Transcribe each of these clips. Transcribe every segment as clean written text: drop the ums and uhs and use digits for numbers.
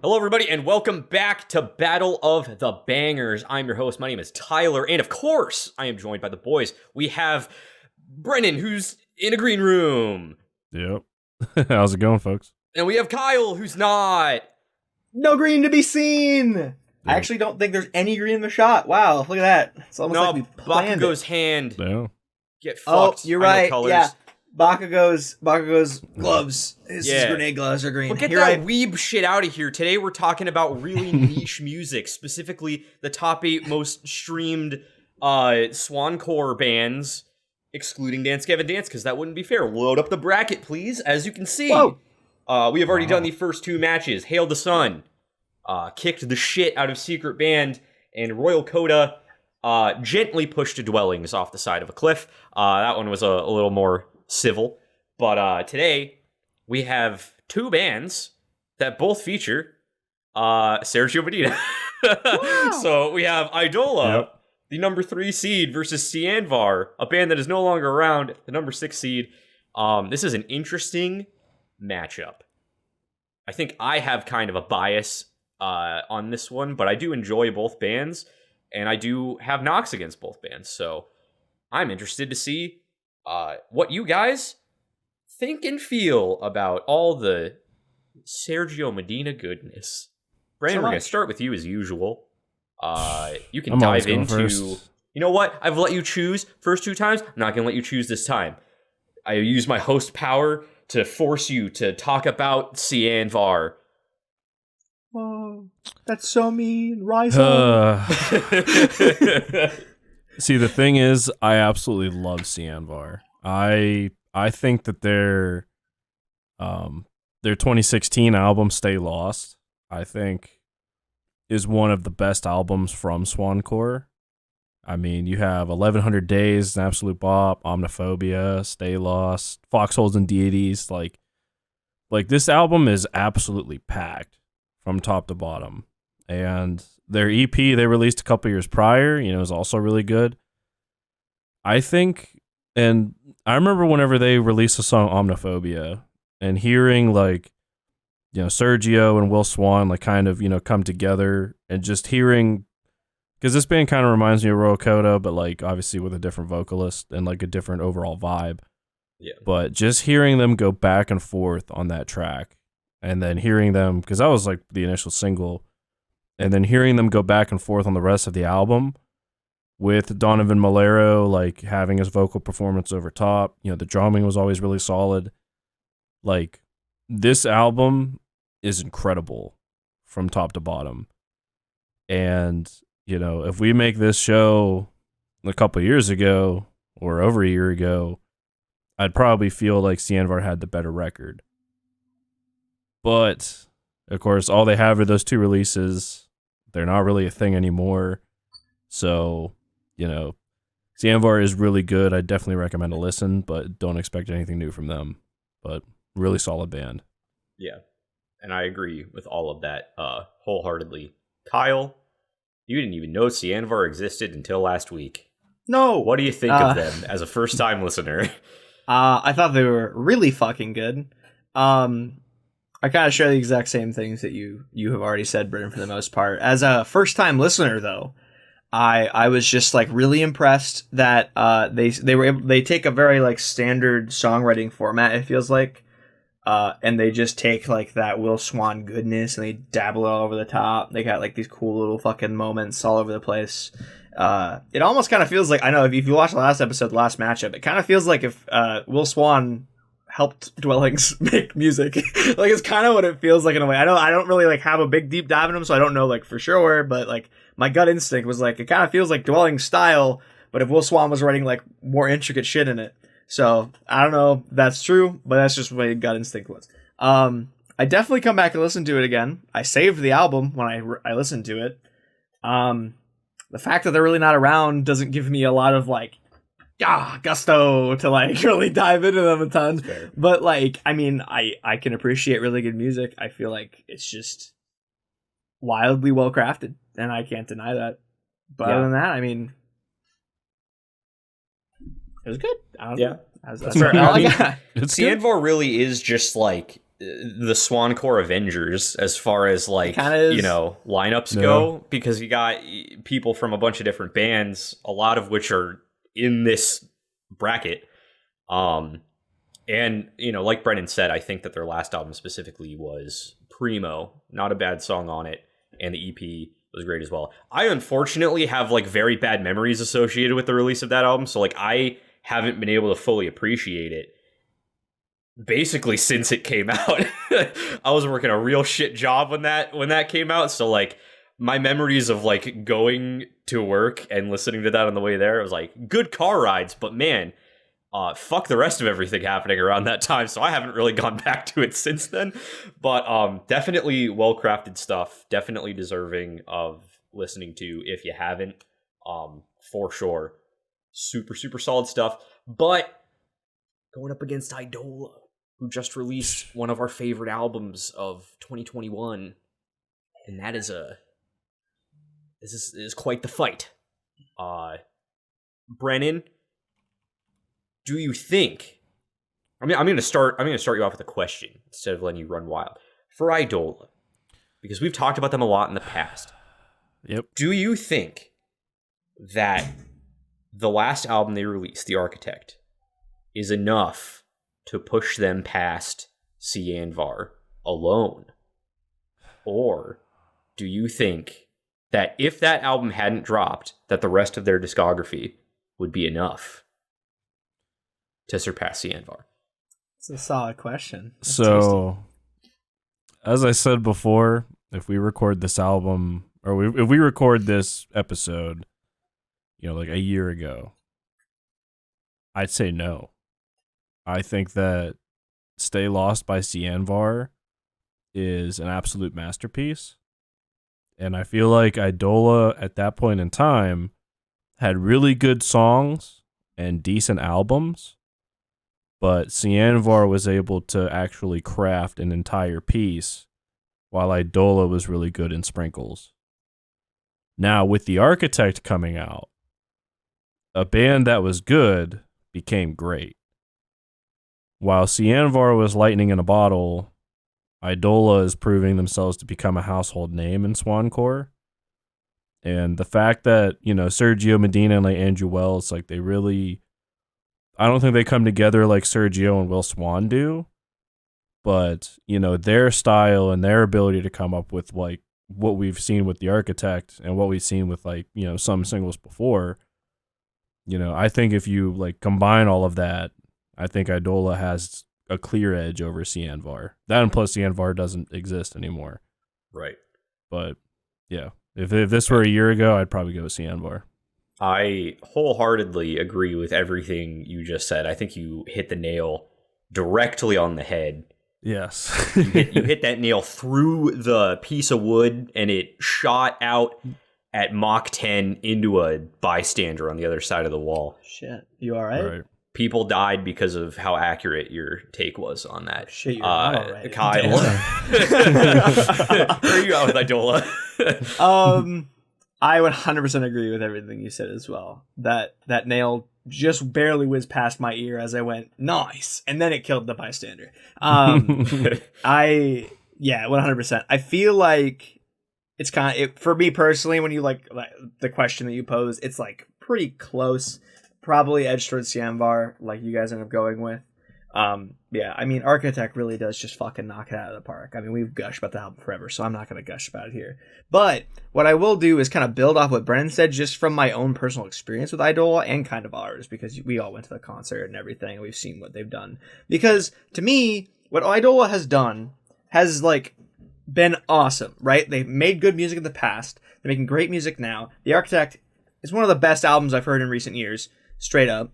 Hello, everybody, and welcome back to Battle of the Bangers. I'm your host. My name is Tyler, and of course, I am joined by the boys. We have Brennan, who's in a green room. Yep. How's it going, folks? And we have Kyle, who's not. No green to be seen! Yep. I actually don't think there's any green in the shot. Wow, look at that. It's almost like we planned Bakugo's hand. Yeah. Get fucked. Oh, you're right. Colors. Yeah. Bakugo's gloves. His grenade gloves are green. But get that weeb shit out of here. Today we're talking about really niche music, specifically the top 8 most streamed Swancore bands, excluding Dance Gavin Dance, because that wouldn't be fair. Load up the bracket, please. As you can see, we have already done the first 2 matches. Hail the Sun kicked the shit out of Secret Band, and Royal Coda gently pushed Dwellings off the side of a cliff. That one was a little more civil. But today, we have 2 bands that both feature Sergio Medina. Wow. So we have Eidola, the number 3 seed, versus Sianvar, a band that is no longer around, the number 6 seed. This is an interesting matchup. I think I have kind of a bias on this one, but I do enjoy both bands, and I do have knocks against both bands. So I'm interested to see what you guys think and feel about all the Sergio Medina goodness. Brandon, we're going to start with you as usual. You can dive into... First. You know what? I've let you choose first 2 times. I'm not going to let you choose this time. I use my host power to force you to talk about Sianvar. Oh, that's so mean. Rise up. See, the thing is, I absolutely love Sianvar. I think that their 2016 album, Stay Lost, I think is one of the best albums from Swancore. I mean, you have 1100 Days, An Absolute Bop, Omniphobia, Stay Lost, Foxholes and Deities. Like this album is absolutely packed from top to bottom. And their EP they released a couple years prior, is also really good. I think, and I remember whenever they released the song Omniphobia and hearing Sergio and Will Swan kind of, come together and just hearing, because this band kind of reminds me of Royal Coda, but obviously with a different vocalist and a different overall vibe. Yeah. But just hearing them go back and forth on that track, and then hearing them, because that was the initial single, and then hearing them go back and forth on the rest of the album with Donovan Malero having his vocal performance over top. The drumming was always really solid. This album is incredible from top to bottom. And, if we make this show a couple years ago or over a year ago, I'd probably feel like Sianvar had the better record. But, of course, all they have are those 2 releases. They're not really a thing anymore. So, Sianvar is really good. I definitely recommend a listen, but don't expect anything new from them. But really solid band. Yeah, and I agree with all of that wholeheartedly. Kyle, you didn't even know Sianvar existed until last week. No. What do you think of them as a first-time listener? I thought they were really fucking good. I kind of share the exact same things that you have already said, Brendan, for the most part. As a first-time listener, though, I was just really impressed that they take a very standard songwriting format, it feels like, and they just take that Will Swan goodness and they dabble it all over the top. They got these cool little fucking moments all over the place. It almost kind of feels like, I know if you watch the last episode, the last matchup, it kind of feels like if Will Swan helped Dwellings make music. It's kind of what it feels like in a way. I don't really have a big deep dive in them, so I don't know for sure, but my gut instinct was it kind of feels like Dwellings style, but if Will Swan was writing more intricate shit in it. So I don't know if that's true, but that's just what my gut instinct was. I definitely come back and listen to it again. I saved the album when I listened to it. The fact that they're really not around doesn't give me a lot of gusto to really dive into them a ton. But I mean, I can appreciate really good music. I feel like it's just wildly well crafted, and I can't deny that. But other than that, I mean, it was good. Yeah. That's all I got. Sianvar really is just the Swancore Avengers as far as like, you know, lineups go, because you got people from a bunch of different bands, a lot of which are in this bracket. And, you know, like Brennan said, I think that their last album specifically was primo, not a bad song on it, and the EP was great as well. I unfortunately have like very bad memories associated with the release of that album, so like I haven't been able to fully appreciate it basically since it came out. I was working a real shit job when that came out, so like my memories of like going to work and listening to that on the way there, it was like good car rides, but man, fuck the rest of everything happening around that time, so I haven't really gone back to it since then. But definitely well-crafted stuff, definitely deserving of listening to if you haven't, for sure. Super, super solid stuff. But going up against Eidola, who just released one of our favorite albums of 2021, and that is this is quite the fight. Brennan, do you think? I'm gonna start you off with a question instead of letting you run wild. For Eidola, because we've talked about them a lot in the past. Yep. Do you think that the last album they released, The Architect, is enough to push them past Sianvar alone? Or do you think that if that album hadn't dropped, that the rest of their discography would be enough to surpass Sianvar? It's a solid question. That's so, as I said before, if we record this album, or if we record this episode, you know, like a year ago, I'd say no. I think that Stay Lost by Sianvar is an absolute masterpiece. And I feel like Eidola at that point in time had really good songs and decent albums, but Sianvar was able to actually craft an entire piece, while Eidola was really good in sprinkles. Now, with The Architect coming out, a band that was good became great. While Sianvar was lightning in a bottle, Eidola is proving themselves to become a household name in Swancore. And the fact that, you know, Sergio Medina and like Andrew Wells, like they really, I don't think they come together like Sergio and Will Swan do, but, you know, their style and their ability to come up with like what we've seen with The Architect and what we've seen with like, you know, some singles before, you know, I think if you like combine all of that, I think Eidola has a clear edge over Sianvar. That and plus Sianvar doesn't exist anymore. Right. But yeah, if this were a year ago, I'd probably go with Sianvar. I wholeheartedly agree with everything you just said. I think you hit the nail directly on the head. Yes. you hit that nail through the piece of wood, and it shot out at Mach 10 into a bystander on the other side of the wall. Shit. You all right? People died because of how accurate your take was on that. Shit, you're not all right. Kyle. Where are you at with Eidola? I would 100% agree with everything you said as well. That nail just barely whizzed past my ear as I went, nice, and then it killed the bystander. 100%. I feel like it's kind of, for me personally, when you like the question that you posed, it's like pretty close. Probably edge towards Sianvar, like you guys end up going with. I mean, Architect really does just fucking knock it out of the park. I mean, we've gushed about the album forever, so I'm not going to gush about it here. But what I will do is kind of build off what Brennan said, just from my own personal experience with Eidola and kind of ours, because we all went to the concert and everything, and we've seen what they've done. Because to me, what Eidola has done has like been awesome, right? They've made good music in the past. They're making great music now. The Architect is one of the best albums I've heard in recent years. Straight up.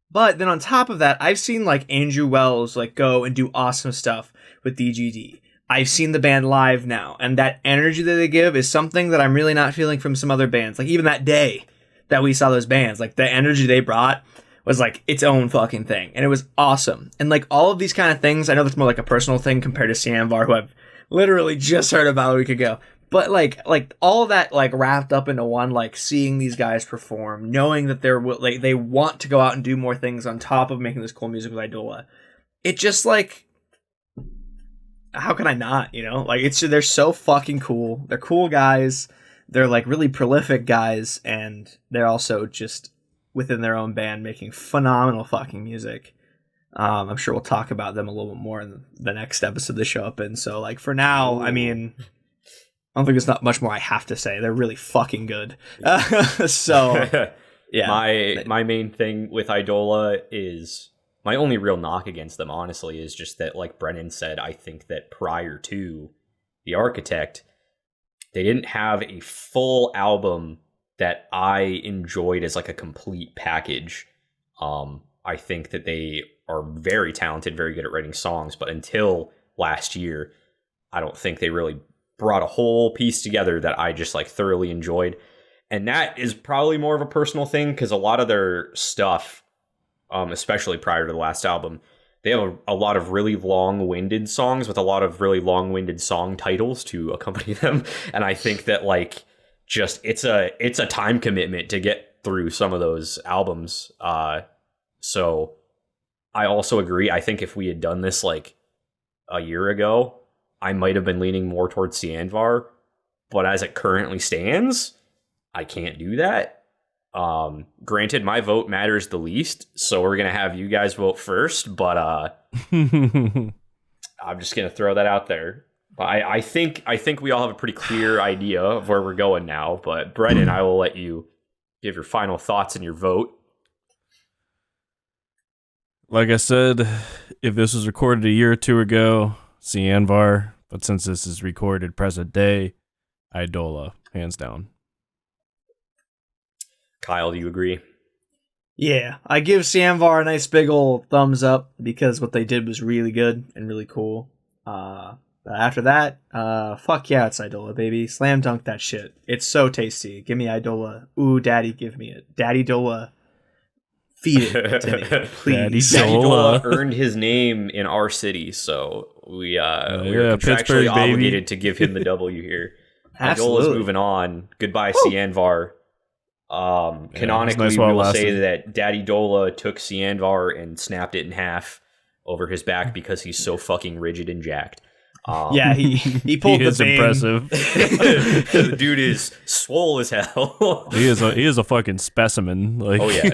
But then on top of that, I've seen like Andrew Wells like go and do awesome stuff with DGD. I've seen the band live now, and that energy that they give is something that I'm really not feeling from some other bands. Like even that day that we saw those bands, like the energy they brought was like its own fucking thing, and it was awesome. And like all of these kind of things, I know that's more like a personal thing compared to Sianvar, who I've literally just heard about a week ago. But like all that like wrapped up into one, like seeing these guys perform, knowing that they're like they want to go out and do more things on top of making this cool music with Eidola, it just like how can I not? You know, like they're so fucking cool. They're cool guys. They're like really prolific guys, and they're also just within their own band making phenomenal fucking music. I'm sure we'll talk about them a little bit more in the next episode they show up in. So like for now, I mean, I don't think there's not much more I have to say. They're really fucking good. So yeah, my main thing with Eidola is my only real knock against them, honestly, is just that, like Brennan said, I think that prior to The Architect, they didn't have a full album that I enjoyed as like a complete package. I think that they are very talented, very good at writing songs, but until last year, I don't think they really brought a whole piece together that I just like thoroughly enjoyed. And that is probably more of a personal thing, because a lot of their stuff, especially prior to the last album, they have a lot of really long-winded songs with a lot of really long-winded song titles to accompany them. And I think that like just it's a time commitment to get through some of those albums. So I also agree. I think if we had done this like a year ago, I might have been leaning more towards Sianvar. But as it currently stands, I can't do that. Granted, my vote matters the least, so we're gonna have you guys vote first. But I'm just gonna throw that out there. But I think we all have a pretty clear idea of where we're going now. But Brennan, I will let you give your final thoughts and your vote. Like I said, if this was recorded a year or two ago, Sianvar. But since this is recorded present day, Eidola, hands down. Kyle, do you agree? Yeah, I give Sianvar a nice big old thumbs up because what they did was really good and really cool. But after that, fuck yeah, it's Eidola, baby. Slam dunk that shit. It's so tasty. Give me Eidola. Ooh, daddy, give me it. Daddy Dola. Feed it to me, please. Daddy Dola earned his name in our city, so we're contractually obligated to give him the W here. Eidola's moving on. Goodbye, Sianvar. Canonically, nice we will say that Daddy Dola took Sianvar and snapped it in half over his back because he's so fucking rigid and jacked. Yeah, he pulled the bane. Impressive. The dude is swole as hell. He is a fucking specimen. Like, oh yeah.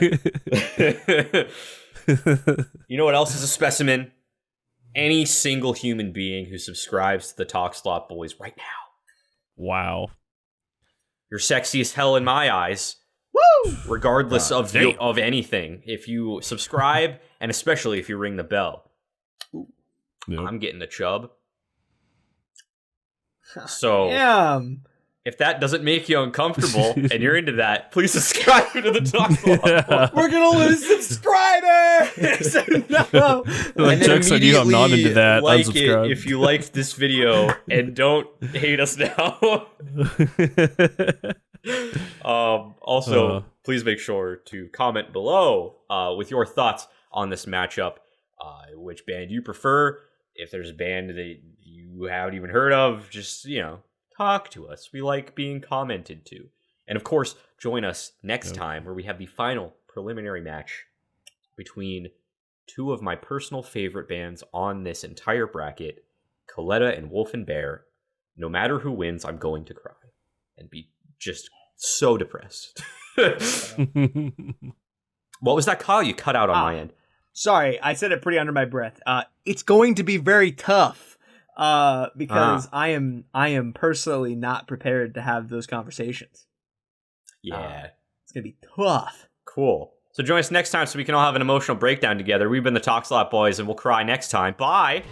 You know what else is a specimen? Any single human being who subscribes to the Talk Slot Boys right now. Wow. You're sexy as hell in my eyes. Woo! Regardless of anything. If you subscribe, and especially if you ring the bell. Yep. I'm getting the chub. So, if that doesn't make you uncomfortable and you're into that, please subscribe to the Talk Slot. We're gonna lose subscribers. No. And then jokes on you. I'm not into that. Like unsubscribe. it if you liked this video, and don't hate us now. Also, please make sure to comment below with your thoughts on this matchup. Which band you prefer? If there's a band that you haven't even heard of, just, talk to us. We like being commented to. And of course, join us next time where we have the final preliminary match between two of my personal favorite bands on this entire bracket, Coletta and Wolf and Bear. No matter who wins, I'm going to cry and be just so depressed. What was that, Kyle? You cut out on my end. Sorry, I said it pretty under my breath. It's going to be very tough because I am personally not prepared to have those conversations. Yeah. It's going to be tough. Cool. So join us next time so we can all have an emotional breakdown together. We've been the Talk Slot Boys, and we'll cry next time. Bye!